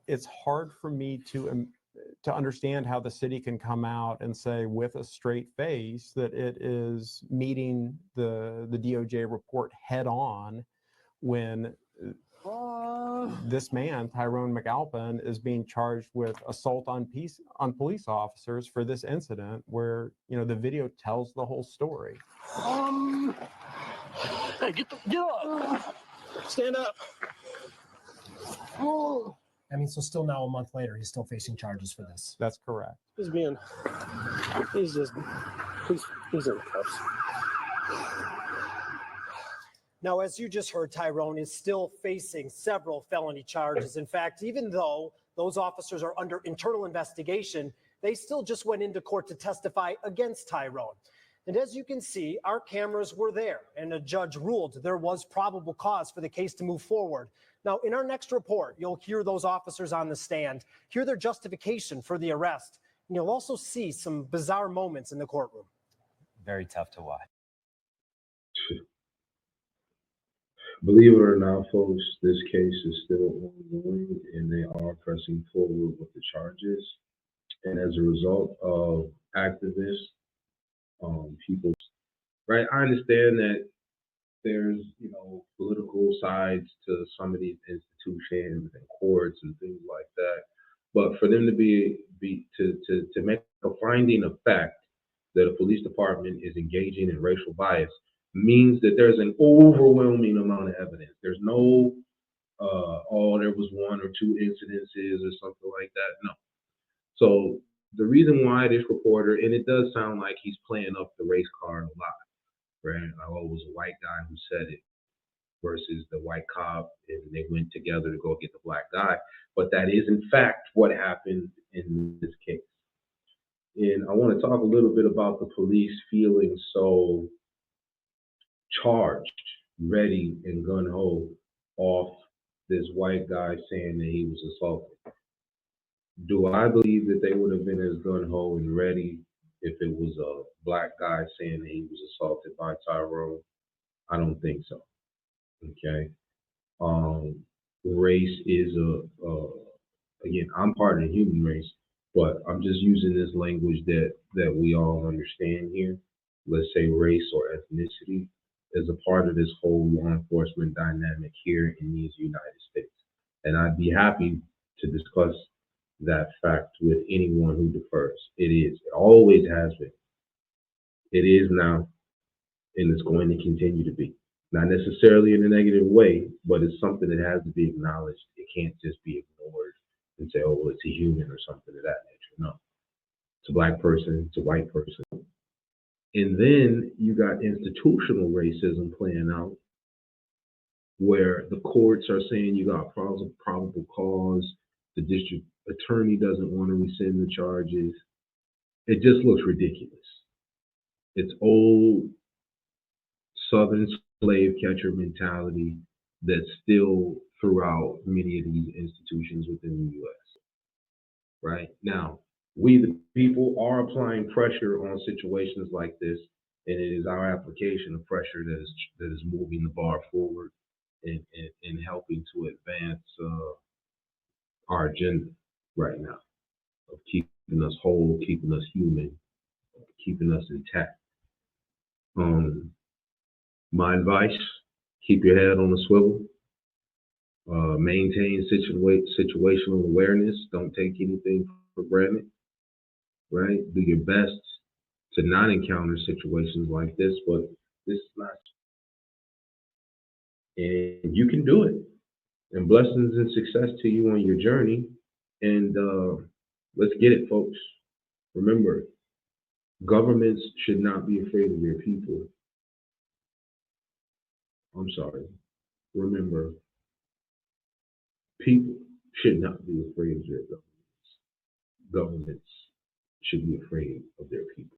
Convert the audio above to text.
it's hard for me to understand how the city can come out and say with a straight face that it is meeting the DOJ report head on when this man, Tyrone McAlpin, is being charged with assault on police officers for this incident where, the video tells the whole story. Hey, get up. Stand up. Oh. I mean, so still now a month later, he's still facing charges for this. That's correct. He's in cuffs. Now, as you just heard, Tyrone is still facing several felony charges. In fact, even though those officers are under internal investigation, they still just went into court to testify against Tyrone. And as you can see, our cameras were there, and a judge ruled there was probable cause for the case to move forward. Now, in our next report, you'll hear those officers on the stand, hear their justification for the arrest, and you'll also see some bizarre moments in the courtroom. Very tough to watch. Believe it or not, folks, this case is still ongoing, and they are pressing forward with the charges. And as a result of activists, people, right? I understand that there's, political sides to some of these institutions and courts and things like that. But for them to to make a finding of fact that a police department is engaging in racial bias means that there's an overwhelming amount of evidence. There's no, there was one or two incidences or something like that. No. So the reason why this reporter, and it does sound like he's playing up the race card a lot, right? It was a white guy who said it versus the white cop, and they went together to go get the black guy. But that is, in fact, what happened in this case. And I want to talk a little bit about the police feeling so charged, ready, and gung-ho off this white guy saying that he was assaulted. Do I believe that they would have been as gung-ho and ready if it was a black guy saying that he was assaulted by Tyrone? I don't think so. Okay. Race is again, I'm part of the human race, but I'm just using this language that we all understand here. Let's say race or ethnicity is a part of this whole law enforcement dynamic here in these United States. And I'd be happy to discuss that fact with anyone who defers. It is. It always has been. It is now, and it's going to continue to be. Not necessarily in a negative way, but it's something that has to be acknowledged. It can't just be ignored and say, oh, well, it's a human or something of that nature. No. It's a black person, it's a white person. And then you got institutional racism playing out, where the courts are saying you got probable cause, the district attorney doesn't want to rescind the charges. It just looks ridiculous. It's old Southern slave catcher mentality that's still throughout many of these institutions within the U.S. Right? Now, we the people are applying pressure on situations like this, and it is our application of pressure that is moving the bar forward and helping to advance our agenda right now of keeping us whole, keeping us human, keeping us intact. My advice, keep your head on the swivel, maintain situational awareness, don't take anything for granted, right? Do your best to not encounter situations like this, but this is not. And you can do it. And blessings and success to you on your journey. And let's get it, folks. Remember, governments should not be afraid of their people. I'm sorry. Remember, people should not be afraid of their governments. Governments should be afraid of their people.